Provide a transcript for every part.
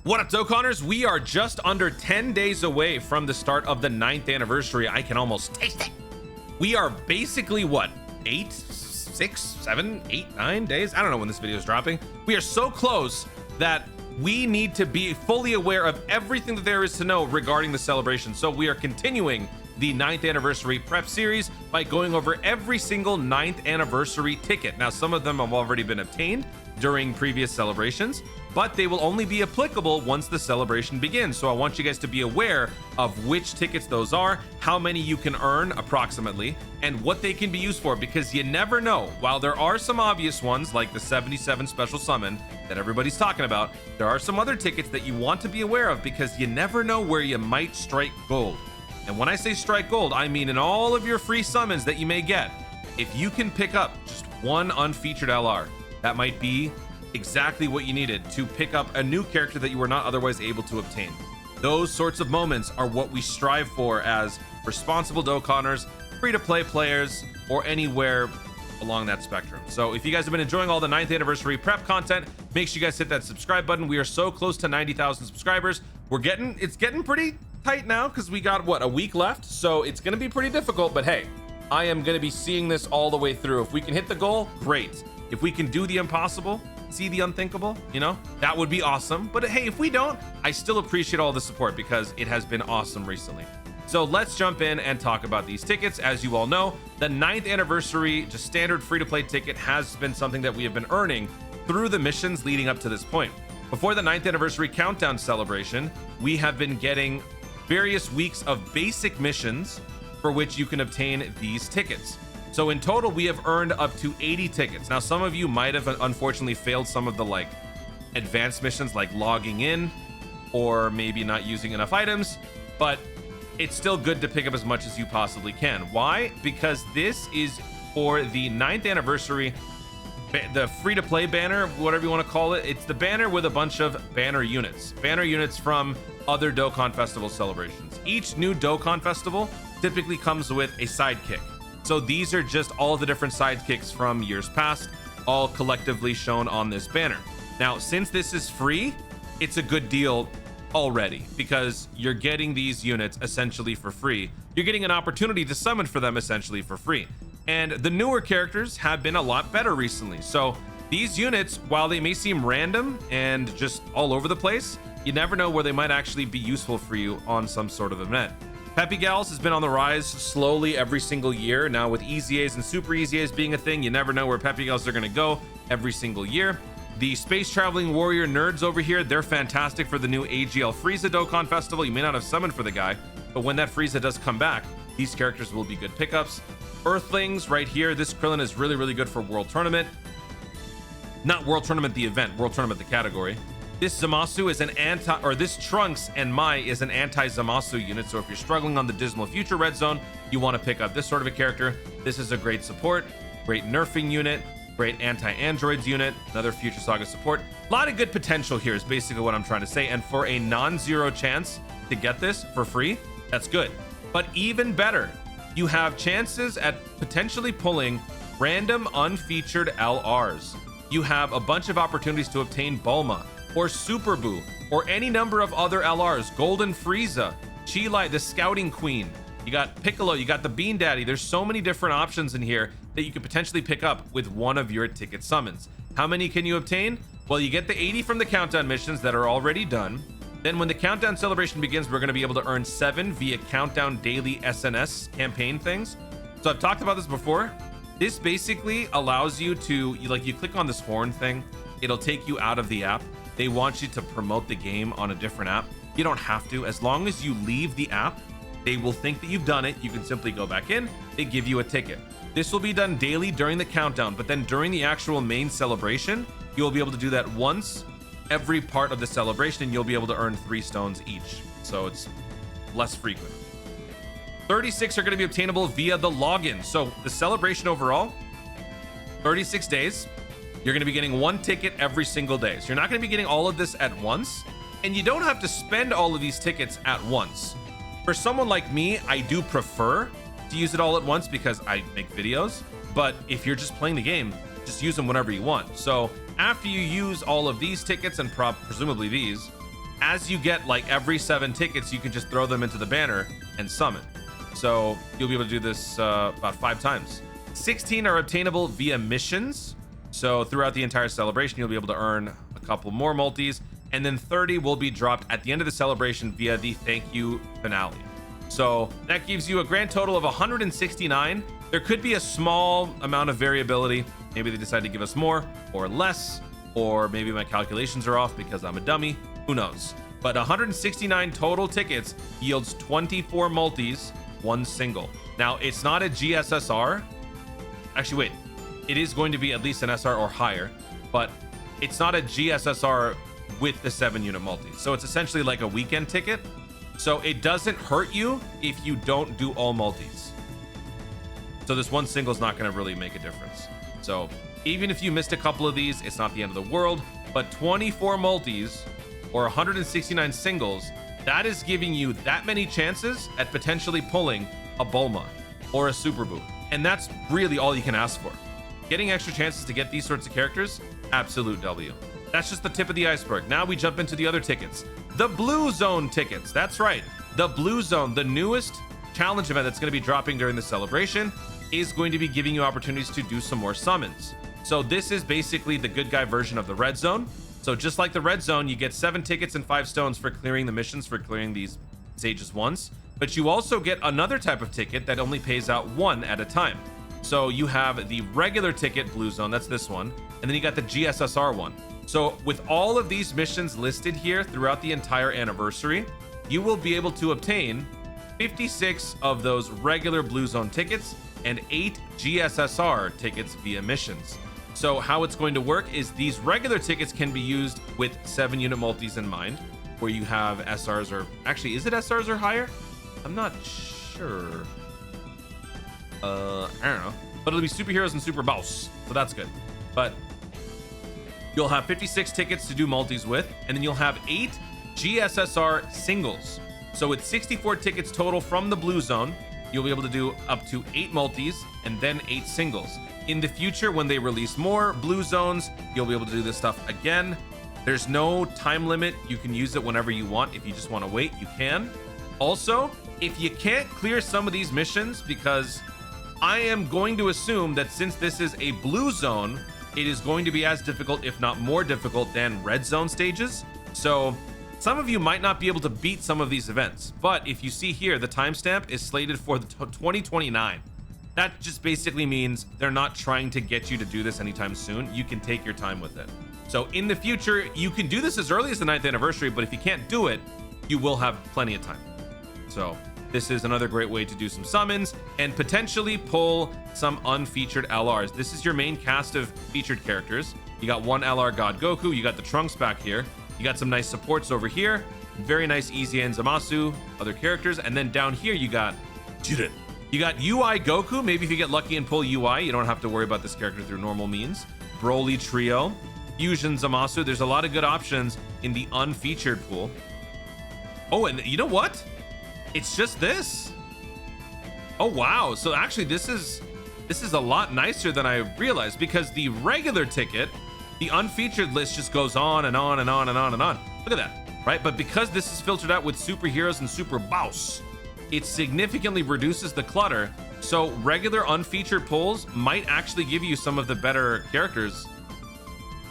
What up, Dokkanners? We are just under 10 days away from the start of the 9th anniversary. I can almost taste it. We are basically, what, 8, 6, 7, 8, 9 days? I don't know when this video is dropping. We are so close that we need to be fully aware of everything that there is to know regarding the celebration. So we are continuing the 9th anniversary prep series by going over every single 9th anniversary ticket. Now, some of them have already been obtained during previous celebrations, but they will only be applicable once the celebration begins. So I want you guys to be aware of which tickets those are, how many you can earn approximately, and what they can be used for, because you never know. While there are some obvious ones like the 77 special summon that everybody's talking about, there are some other tickets that you want to be aware of, because you never know where you might strike gold. And when I say strike gold, I mean in all of your free summons that you may get, if you can pick up just one unfeatured LR, that might be exactly what you needed to pick up a new character that you were not otherwise able to obtain. Those sorts of moments are what we strive for as responsible Dokkanners, free-to-play players, or anywhere along that spectrum. So if you guys have been enjoying all the 9th anniversary prep content, make sure you guys hit that subscribe button. We are so close to 90,000 subscribers. It's getting pretty tight now because we got, what, a week left? So it's going to be pretty difficult, but hey, I am going to be seeing this all the way through. If we can hit the goal, great. If we can do the impossible, see the unthinkable, you know, that would be awesome. But hey, if we don't, I still appreciate all the support because it has been awesome recently. So let's jump in and talk about these tickets. As you all know, the 9th anniversary, just standard free-to-play ticket, has been something that we have been earning through the missions leading up to this point. Before the 9th anniversary countdown celebration, we have been getting various weeks of basic missions for which you can obtain these tickets. So in total, we have earned up to 80 tickets. Now, some of you might have unfortunately failed some of the like advanced missions, like logging in or maybe not using enough items, but it's still good to pick up as much as you possibly can. Why? Because this is for the 9th anniversary, the free-to-play banner, whatever you want to call it. It's the banner with a bunch of banner units from other Dokkan Festival celebrations. Each new Dokkan Festival typically comes with a sidekick. So these are just all the different sidekicks from years past, all collectively shown on this banner. Now, since this is free, it's a good deal already because you're getting these units essentially for free. You're getting an opportunity to summon for them essentially for free. And the newer characters have been a lot better recently. So these units, while they may seem random and just all over the place, you never know where they might actually be useful for you on some sort of event. Peppy Gals has been on the rise slowly every single year. Now with Easy A's and Super Easy A's being a thing, you never know where Peppy Gals are going to go every single year. The Space Traveling Warrior nerds over here, they're fantastic for the new AGL Frieza Dokkan Festival. You may not have summoned for the guy, but when that Frieza does come back, these characters will be good pickups. Earthlings right here, this Krillin is really, really good for World Tournament. Not World Tournament the event, World Tournament the category. This Zamasu is this Trunks and Mai is an anti-Zamasu unit. So if you're struggling on the Dismal Future Red Zone, you want to pick up this sort of a character. This is a great support, great nerfing unit, great anti-androids unit, another Future Saga support. A lot of good potential here is basically what I'm trying to say. And for a non-zero chance to get this for free, that's good. But even better, you have chances at potentially pulling random unfeatured LRs. You have a bunch of opportunities to obtain Bulma, or Super Boo, or any number of other LRs, Golden Frieza, Chi-Lai, the Scouting Queen. You got Piccolo, you got the Bean Daddy. There's so many different options in here that you could potentially pick up with one of your ticket summons. How many can you obtain? Well, you get the 80 from the countdown missions that are already done. Then when the countdown celebration begins, we're going to be able to earn 7 via countdown daily SNS campaign things. So I've talked about this before. This basically allows you to, you click on this horn thing, it'll take you out of the app. They want you to promote the game on a different app. You don't have to. As long as you leave the app, they will think that you've done it. You can simply go back in, they give you a ticket. This will be done daily during the countdown, but then during the actual main celebration, you'll be able to do that once every part of the celebration, and you'll be able to earn 3 stones each. So it's less frequent. 36 are going to be obtainable via the login. So the celebration overall, 36 days. You're going to be getting 1 ticket every single day. So you're not going to be getting all of this at once, and you don't have to spend all of these tickets at once. For someone like me, I do prefer to use it all at once because I make videos, but if you're just playing the game, just use them whenever you want. So after you use all of these tickets and presumably these, as you get like every 7 tickets, you can just throw them into the banner and summon. So you'll be able to do this about 5 times. 16 are obtainable via missions. So throughout the entire celebration, you'll be able to earn a couple more multis, and then 30 will be dropped at the end of the celebration via the thank you finale. So that gives you a grand total of 169. There could be a small amount of variability. Maybe they decide to give us more or less, or maybe my calculations are off because I'm a dummy. Who knows? But 169 total tickets yields 24 multis, 1 single. Now, it's not a GSSR. Actually, wait. It is going to be at least an SR or higher, but it's not a GSSR with the 7-unit multis. So it's essentially like a weekend ticket. So it doesn't hurt you if you don't do all multis. So this 1 single is not going to really make a difference. So even if you missed a couple of these, it's not the end of the world. But 24 multis or 169 singles, that is giving you that many chances at potentially pulling a Bulma or a Super Boo. And that's really all you can ask for. Getting extra chances to get these sorts of characters, absolute W. That's just the tip of the iceberg. Now we jump into the other tickets. The Blue Zone tickets. That's right. The Blue Zone, the newest challenge event that's going to be dropping during the celebration, is going to be giving you opportunities to do some more summons. So this is basically the good guy version of the Red Zone. So just like the Red Zone, you get 7 tickets and 5 stones for clearing the missions, for clearing these stages once. But you also get another type of ticket that only pays out 1 at a time. So you have the regular ticket Blue Zone, that's this one, and then you got the GSSR one. So with all of these missions listed here throughout the entire anniversary, you will be able to obtain 56 of those regular Blue Zone tickets and 8 GSSR tickets via missions. So how it's going to work is these regular tickets can be used with 7-unit multis in mind, where you have SRs, or actually, is it SRs or higher? I'm not sure. I don't know, but it'll be superheroes and super boss, so that's good. But you'll have 56 tickets to do multis with, and then you'll have 8 GSSR singles. So with 64 tickets total from the Blue Zone, you'll be able to do up to 8 multis and then 8 singles. In the future, when they release more Blue Zones, you'll be able to do this stuff again. There's no time limit. You can use it whenever you want. If you just want to wait, you can. Also, if you can't clear some of these missions, because I am going to assume that since this is a Blue Zone, it is going to be as difficult, if not more difficult, than Red Zone stages. So some of you might not be able to beat some of these events, but if you see here, the timestamp is slated for the 2029. That just basically means they're not trying to get you to do this anytime soon. You can take your time with it. So in the future, you can do this as early as the 9th anniversary, but if you can't do it, you will have plenty of time. So this is another great way to do some summons and potentially pull some unfeatured LRs. This is your main cast of featured characters. You got 1 LR God Goku. You got the Trunks back here. You got some nice supports over here. Very nice Easy and Zamasu, other characters. And then down here, you got Jiren. You got UI Goku. Maybe if you get lucky and pull UI, you don't have to worry about this character through normal means. Broly Trio, Fusion Zamasu. There's a lot of good options in the unfeatured pool. Oh, and you know what? It's just this. Oh wow, so actually this is a lot nicer than I realized, because the regular ticket, the unfeatured list just goes on and on and on and on and on. Look at that, right? But because this is filtered out with superheroes and super boss, it significantly reduces the clutter. So regular unfeatured pulls might actually give you some of the better characters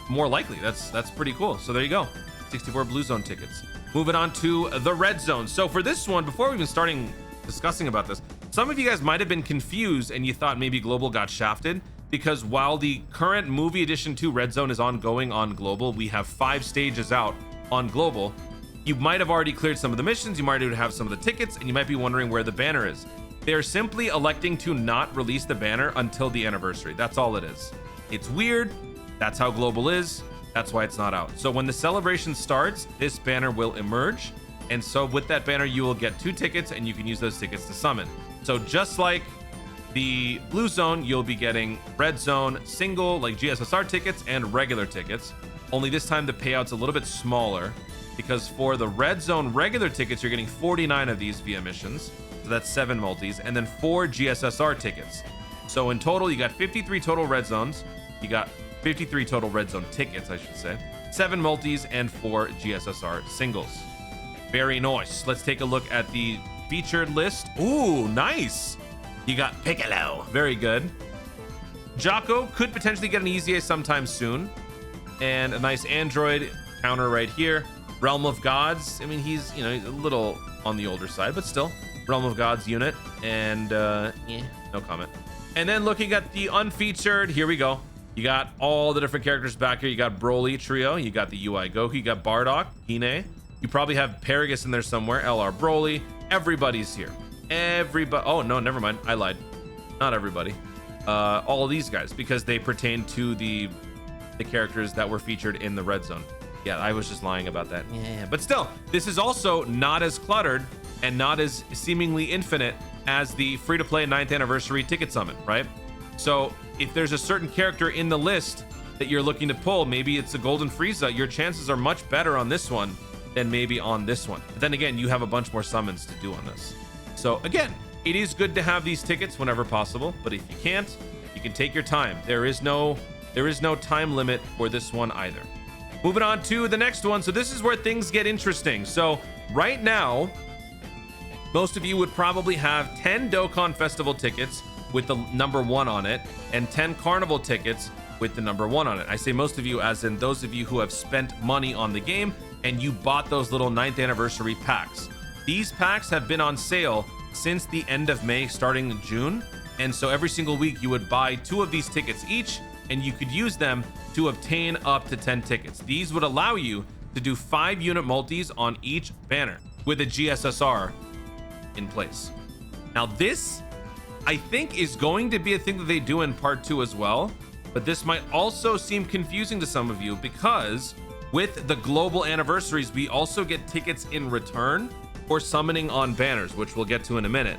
more likely. That's pretty cool. So there you go, 64 Blue Zone tickets. Moving on to the Red Zone. So for this one, before we even starting discussing about this, some of you guys might have been confused and you thought maybe Global got shafted, because while the current movie edition 2 Red Zone is ongoing on Global, we have 5 stages out on Global. You might have already cleared some of the missions, you might already have some of the tickets, and you might be wondering where the banner is. They're simply electing to not release the banner until the anniversary. That's all it is. It's weird. That's how Global is. That's why it's not out. So when the celebration starts, this banner will emerge. And so with that banner, you will get 2 tickets, and you can use those tickets to summon. So just like the Blue Zone, you'll be getting Red Zone single, like GSSR tickets, and regular tickets. Only this time the payout's a little bit smaller, because for the Red Zone regular tickets, you're getting 49 of these via missions. So that's 7 multis, and then 4 GSSR tickets. So in total, you got 53 total Red Zones. You got 53 total Red Zone tickets, I should say. 7 multis, and 4 GSSR singles. Very nice. Let's take a look at the featured list. Ooh, nice. You got Piccolo. Very good. Jocko could potentially get an easy A sometime soon. And a nice android counter right here. Realm of Gods. I mean, he's, you know, he's a little on the older side, but still. Realm of Gods unit. And, no comment. And then looking at the unfeatured, here we go. You got all the different characters back here. You got Broly Trio. You got the UI Goku. You got Bardock, Hine. You probably have Paragus in there somewhere. LR Broly. Everybody's here. Everybody. Oh, no, never mind. I lied. Not everybody. All of these guys, because they pertain to the characters that were featured in the red zone. Yeah, I was just lying about that. Yeah, but still, this is also not as cluttered and not as seemingly infinite as the free-to-play 9th anniversary ticket summon, right? So if there's a certain character in the list that you're looking to pull, maybe it's a Golden Frieza, your chances are much better on this one than maybe on this one. But then again, you have a bunch more summons to do on this. So again, it is good to have these tickets whenever possible, but if you can't, you can take your time. There is no time limit for this one either. Moving on to the next one. So this is where things get interesting. So right now, most of you would probably have 10 Dokkan Festival tickets with the number 1 on it and 10 Carnival tickets with the number 1 on it. I say most of you as in those of you who have spent money on the game and you bought those little 9th anniversary packs. These packs have been on sale since the end of May, starting in June. And so every single week you would buy 2 of these tickets each, and you could use them to obtain up to 10 tickets. These would allow you to do 5 unit multis on each banner with a GSSR in place. Now this, I think, is going to be a thing that they do in part 2 as well, but this might also seem confusing to some of you because with the global anniversaries, we also get tickets in return for summoning on banners, which we'll get to in a minute.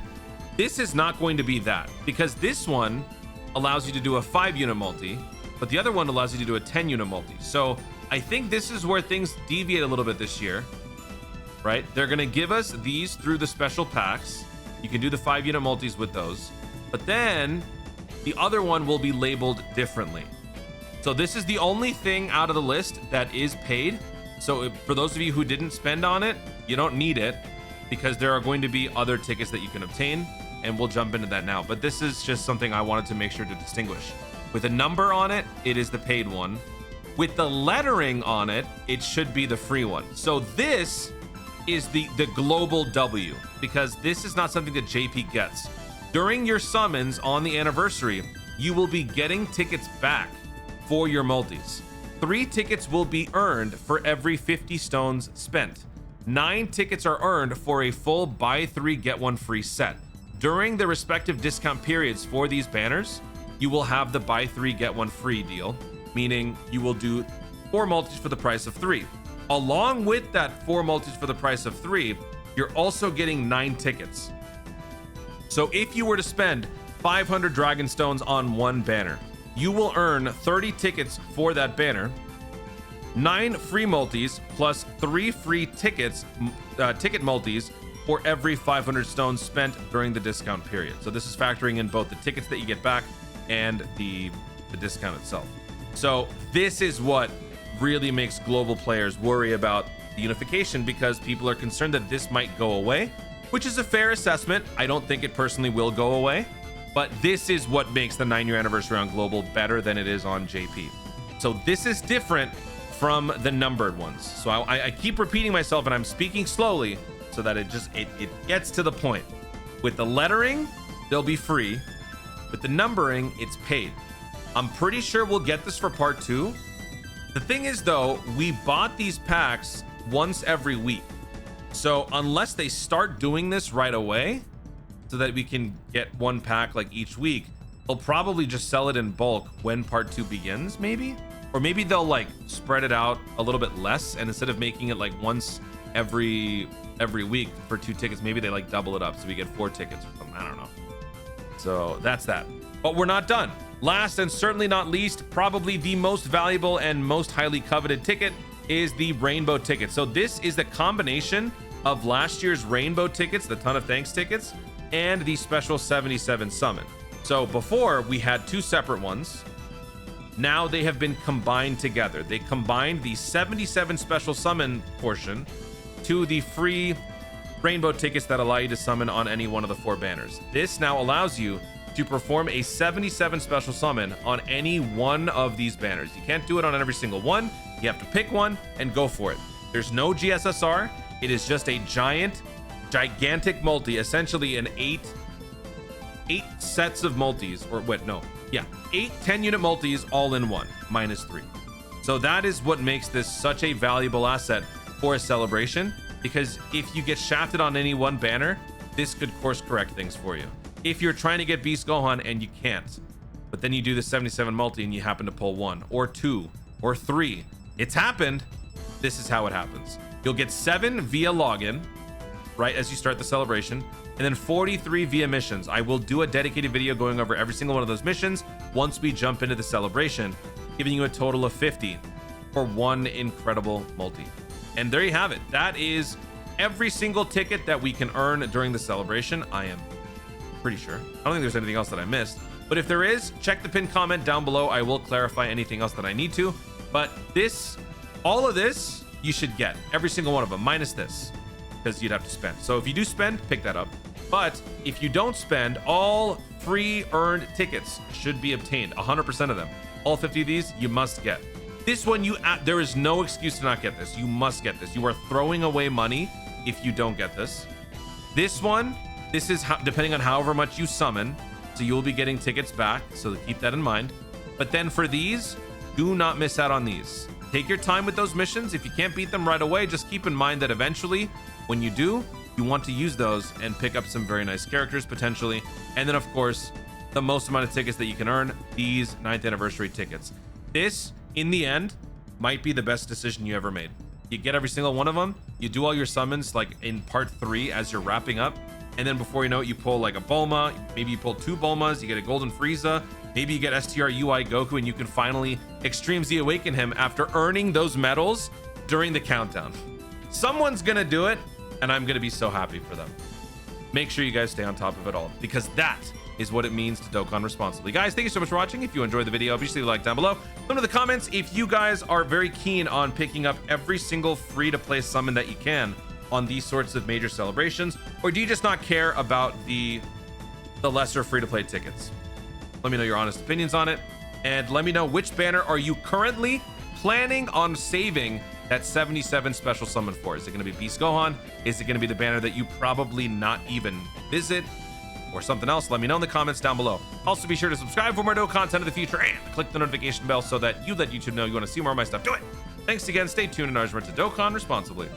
This is not going to be that, because this one allows you to do a 5 unit multi, but the other one allows you to do a 10 unit multi. So I think this is where things deviate a little bit this year, right? They're going to give us these through the special packs. You can do the 5 unit multis with those, but then the other one will be labeled differently. So this is the only thing out of the list that is paid. So for those of you who didn't spend on it, you don't need it, because there are going to be other tickets that you can obtain, and we'll jump into that now. But this is just something I wanted to make sure to distinguish. With a number on it, it is the paid one. With the lettering on it, it should be the free one. So this is the global W, because this is not something that JP gets. During your summons on the anniversary, you will be getting tickets back for your multis. 3 tickets will be earned for every 50 stones spent. 9 tickets are earned for a full buy 3 get 1 free set. During the respective discount periods for these banners, you will have the buy 3 get 1 free deal, meaning you will do 4 multis for the price of 3. Along with that 4 multis for the price of 3, you're also getting 9 tickets. So if you were to spend 500 Dragon Stones on one banner, you will earn 30 tickets for that banner, 9 free multis plus 3 free tickets, ticket multis for every 500 stones spent during the discount period. So this is factoring in both the tickets that you get back and the discount itself. So this is what really makes global players worry about the unification, because people are concerned that this might go away, which is a fair assessment. I don't think it personally will go away, but this is what makes the 9-year anniversary on global better than it is on JP. So this is different from the numbered ones. So I keep repeating myself, and I'm speaking slowly so that it gets to the point. With the lettering, they'll be free. With the numbering, it's paid. I'm pretty sure we'll get this for part 2. The thing is, though, we bought these packs once every week. So unless they start doing this right away so that we can get 1 pack like each week, they'll probably just sell it in bulk when part 2 begins, maybe? Or maybe they'll like spread it out a little bit less, and instead of making it like once every week for 2 tickets, maybe they like double it up so we get 4 tickets or something. I don't know. So that's that. But we're not done. Last and certainly not least, probably the most valuable and most highly coveted ticket is the rainbow ticket. So this is the combination of last year's rainbow tickets, the ton of thanks tickets, and the special 77 summon. So before we had 2 separate ones. Now they have been combined together. They combined the 77 special summon portion to the free rainbow tickets that allow you to summon on any one of the 4 banners. This now allows you to perform a 77 special summon on any one of these banners. You can't do it on every single one. You have to pick one and go for it. There's no GSSR. It is just a gigantic multi, essentially an 8 sets of multis, or wait, no. Yeah, 8 10-unit multis all in one, -3. So that is what makes this such a valuable asset for a celebration, because if you get shafted on any one banner, this could course correct things for you. If you're trying to get Beast Gohan and you can't, but then you do the 77 multi and you happen to pull 1 or 2 or 3, it's happened. This is how it happens. You'll get 7 via login right as you start the celebration, and then 43 via missions. I will do a dedicated video going over every single one of those missions once we jump into the celebration, giving you a total of 50 for one incredible multi. And there you have it. That is every single ticket that we can earn during the celebration. I am pretty sure. I don't think there's anything else that I missed, but if there is, check the pinned comment down below. I will clarify anything else that I need to, but all of this you should get, every single one of them, minus this, because you'd have to spend. So if you do spend, pick that up. But if you don't spend, all free earned tickets should be obtained, 100% of them. All 50 of these you must get. This one, there is no excuse to not get this. You must get this. You are throwing away money if you don't get this. This one, this is depending on however much you summon, so you'll be getting tickets back, so keep that in mind. But then for these, do not miss out on these. Take your time with those missions. If you can't beat them right away, just keep in mind that eventually, when you do, you want to use those and pick up some very nice characters potentially. And then of course, the most amount of tickets that you can earn, these 9th anniversary tickets. This, in the end, might be the best decision you ever made. You get every single one of them, you do all your summons like in part 3 as you're wrapping up, and then before you know it, you pull like a Bulma, maybe you pull 2 Bulmas, you get a Golden Frieza, maybe you get STR UI Goku, and you can finally Extreme Z Awaken him after earning those medals during the countdown. Someone's gonna do it, and I'm gonna be so happy for them. Make sure you guys stay on top of it all, because that is what it means to Dokkan responsibly. Guys, thank you so much for watching. If you enjoyed the video, obviously leave a like down below. Let me know in the comments if you guys are very keen on picking up every single free-to-play summon that you can on these sorts of major celebrations, or do you just not care about the lesser free-to-play tickets? Let me know your honest opinions on it, and let me know which banner are you currently planning on saving that 77 special summon for. Is it going to be Beast Gohan? Is it going to be the banner that you probably not even visit, or something else? Let me know in the comments down below. Also, be sure to subscribe for more Dokkan content in the future, and click the notification bell so that you let YouTube know you want to see more of my stuff. Do it. Thanks again. Stay tuned, and remember to Dokkan responsibly.